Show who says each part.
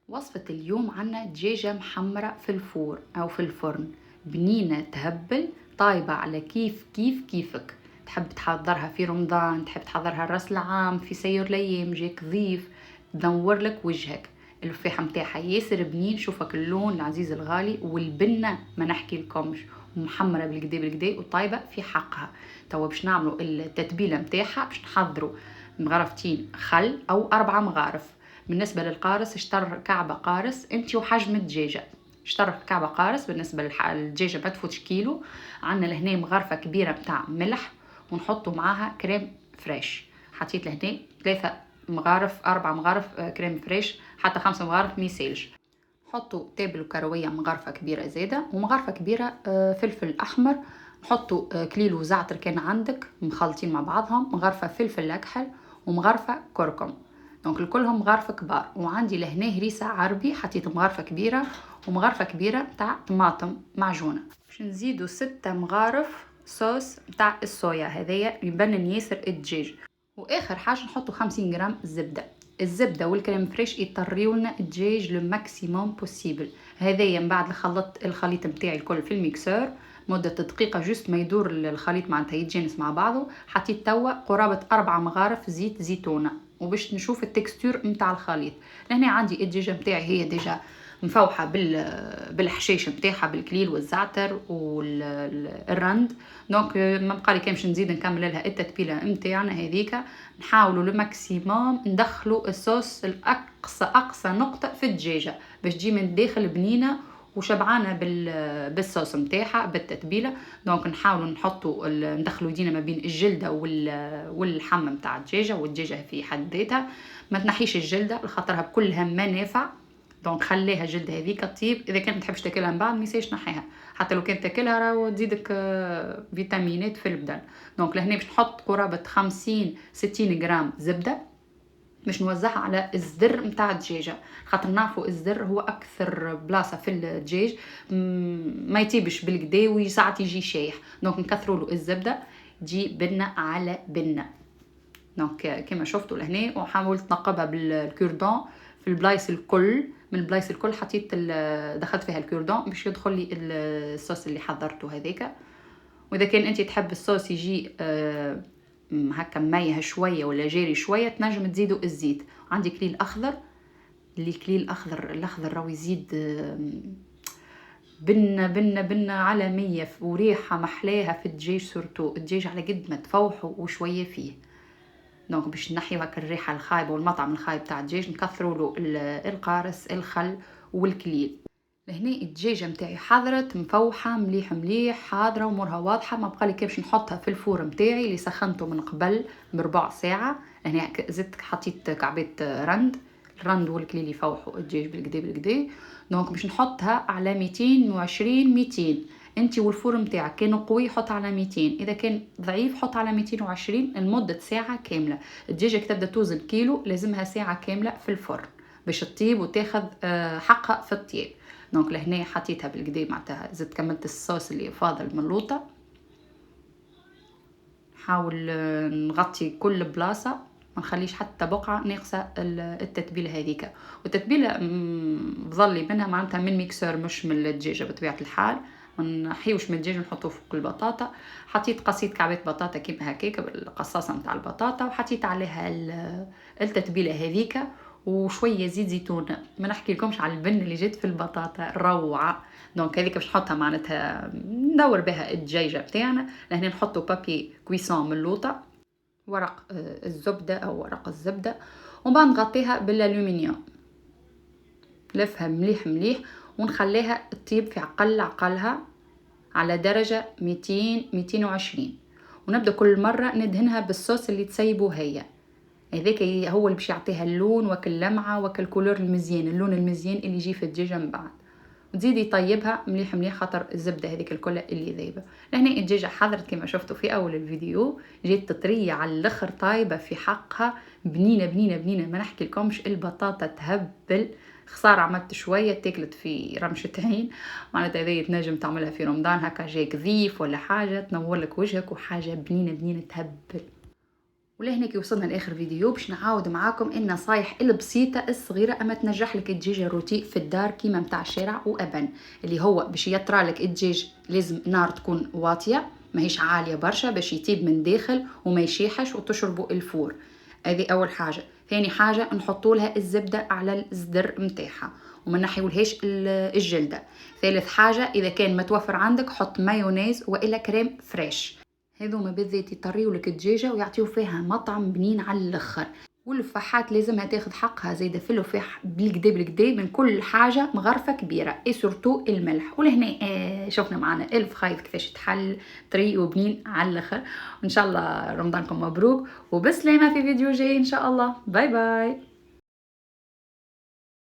Speaker 1: وصفة اليوم عنا دجاجة محمرة في الفور أو في الفرن، بنينة تهبل، طايبة على كيفك. تحب تحضرها في رمضان، تحب تحضرها راس العام، في سير الأيام جاك ضيف، تنور لك وجهك. الفاحة متاعها ياسر بنين، شوفك اللون العزيز الغالي، والبنة ما نحكي لكمش، ومحمرة بالكدا وطايبة في حقها. توا باش نعملوا التتبيلة متاعها. باش نحضروا مغرفتين خل أو 4 مغارف. بالنسبة للقارص اشتر كعبة قارص انتي وحجم الدجاجة. اشتر كعبة قارص بالنسبة للدجاجة ما تفوتش كيلو. عندنا لهنا مغرفة كبيرة متاع ملح، ونحطوا معاها كريم فريش. حطيت لهنا 3 مغارف 4 مغارف كريم فريش، حتى 5 مغارف ميسالش. حطوا تابل وكروية مغرفة كبيرة زادة، ومغرفة كبيرة فلفل أحمر. نحطوا كليلو زعتر كان عندك مخلطين مع بعضهم، مغرفة فلفل أكحل، ومغرفة كركم. دونك الكلهم مغارفة كبار. وعندي لهنا هريسة عربي حطيت مغرفة كبيرة، ومغرفة كبيرة تاع طماطم معجونة. باش نزيدوا 6 مغارف صوص تاع الصويا، هذايا يبنن ياسر الدجاج. واخر حاجه نحطوا 50 غرام زبده. الزبده والكريم فريش يطريولنا الدجاج لو ماكسيموم بوسيبل. هذايا من بعد الخليط نتاعي الكل في الميكسور مده دقيقه، جوست ما يدور الخليط معناتها يتجانس مع بعضه. حطيت توا قرابه 4 مغارف زيت زيتونه، وباش نشوف التكستور نتاع الخليط. لهنا عندي الدجاجه نتاعي هي ديجا مفوحه بالحشيش نتاعها بالكليل والزعتر والرند. دونك ما بقالي كامش نزيد نكمل لها التتبيله نتاعنا هذيك. نحاولوا لماكسيموم ندخلوا الصوص اقصى نقطه في الدجاجه باش تجي من الداخل بنينه وشبعانه بالصوص نتاعها بالتتبيله. دونك نحاولوا ندخلوا يدينا ما بين الجلده واللحم نتاع الدجاجه، والدجاجه في حد ذاتها ما تنحيش الجلده لخاطرها بكلها منافع. دونك خليها جلد هذيك طيب، اذا كانت ما تحبش تاكلها من بعد ما يساش نحيها، حتى لو كانت تاكلها راهو تزيدك فيتامينات في البدن. دونك لهنا باش نحط قرابه 50 60 غرام زبده، باش نوزعها على الزر نتاع الدجاجه. خاطر نعرفوا الزر هو اكثر بلاصه في الدجاج ما يطيبش بالكدا وساعات يجي شايح. دونك نكثروا له الزبده تجي بنه على بنه. دونك كما شفتوا لهنا، وحاولت نقبها بالكوردون في البلايص الكل. من البلايص الكل حطيت دخلت فيها الكوردون باش يدخل لي الصوص اللي حضرته هذاك. واذا كان انت تحب الصوص يجي هكا ميه شويه ولا جاري شويه، تنجم تزيدوا الزيت. عندي كليل اخضر، الكليل الاخضر راهو يزيد بنه على 100 وريحه محلاها في الدجاج. سورتو الدجاج على قد ما تفوحوا وشويه فيه. دونك باش نحيو هكا الريحه الخايبه والمطعم الخايب تاع الدجاج، نكثروا له القارص الخل والكليل. لهنا الدجاجه نتاعي حضرت مفوحه مليح حاضره ومورها واضحه. ما بقالي كيفاش نحطها في الفور نتاعي اللي سخنته من قبل بربع ساعه. هنا زدت حطيت كعبات الرند والكليل يفوحوا الدجاج بالكدا. دونك باش نحطها على 220 200. انت والفور نتاعك كان قوي حط على 200، اذا كان ضعيف حط على 220 لمده ساعه كامله. الدجاجه تبدا توزن كيلو لازمها ساعه كامله في الفرن باش تطيب وتاخذ حقها في الطياب. دونك لهنا حطيتها بالكدا معناتها زدت كملت الصوص اللي فاضل من اللوطه. نحاول نغطي كل بلاصه، ما نخليش حتى بقعه ناقصه التتبيله هذيك. والتتبيله بظلي منها معناتها من ميكسور مش من الدجاجه بطبيعه الحال. ما نحيوش من الدجاج نحطوه فوق البطاطا. حطيت قصيت كعبات بطاطا كيما هكاك بالقصاصه نتاع البطاطا، وحطيت عليها التتبيله هذيك وشويه زيت زيتون. ما نحكي لكمش على البن اللي جات في البطاطا روعه. دونك هذيك باش نحطها معناتها ندور بها الدجاجه بتاعنا. لهنا نحطوا بابي كويسون من اللوطه، ورق الزبده او ورق الزبده، ومن بعد نغطيها بالالومنيوم. لفها مليح ونخليها تطيب في عقلها على درجه 200 220. ونبدا كل مره ندهنها بالصوص اللي تسيبه هي. هذاك هو اللي باش يعطيها اللون وكل لمعه وكل كولور المزيان، اللون المزيان اللي يجي في الدجاجه من بعد. وتزيدي طيبها مليح خاطر الزبده هذيك الكل اللي ذايبه. لهنا الدجاجه حضرت كما شفتوا في اول الفيديو، جات تطريه على الاخر طايبه في حقها بنينه. ما نحكي لكمش البطاطا تهبل. خساره عملت شويه تاكلت في رمشه عين. معناتها هذه تنجم تعملها في رمضان هكا جاك ضيف ولا حاجه تنور لك وجهك، وحاجه بنينه تهبل. ولهناك وصلنا لاخر فيديو باش نعاود معاكم النصايح البسيطه الصغيره اما تنجح لك الدجاج الروتي في الدار كيما متاع الشارع وابن. اللي هو باش يطرى لك الدجاج لازم نار تكون واطيه ماهيش عاليه برشا باش يطيب من داخل وما يشيحش وتشربوا الفور. هذه اول حاجه. ثاني حاجه نحطوا لها الزبده على الزدر متاعها وما نحيولهاش الجلده. ثالث حاجه اذا كان متوفر عندك حط مايونيز والا كريم فريش. هذوما بالذات يطريو لك الدجاجه ويعطيو فيها مطعم بنين على الاخر. واللفاحات لازمها تاخذ حقها زايده في اللفاح بالكدا بالكدا من كل حاجه مغرفه كبيره اي سورتو الملح. ولهنا شفنا معنا الفخايض كيفاش تحل طري وبنين على الاخر. وان شاء الله رمضانكم مبروك وبسلامه في فيديو جاي ان شاء الله. باي باي.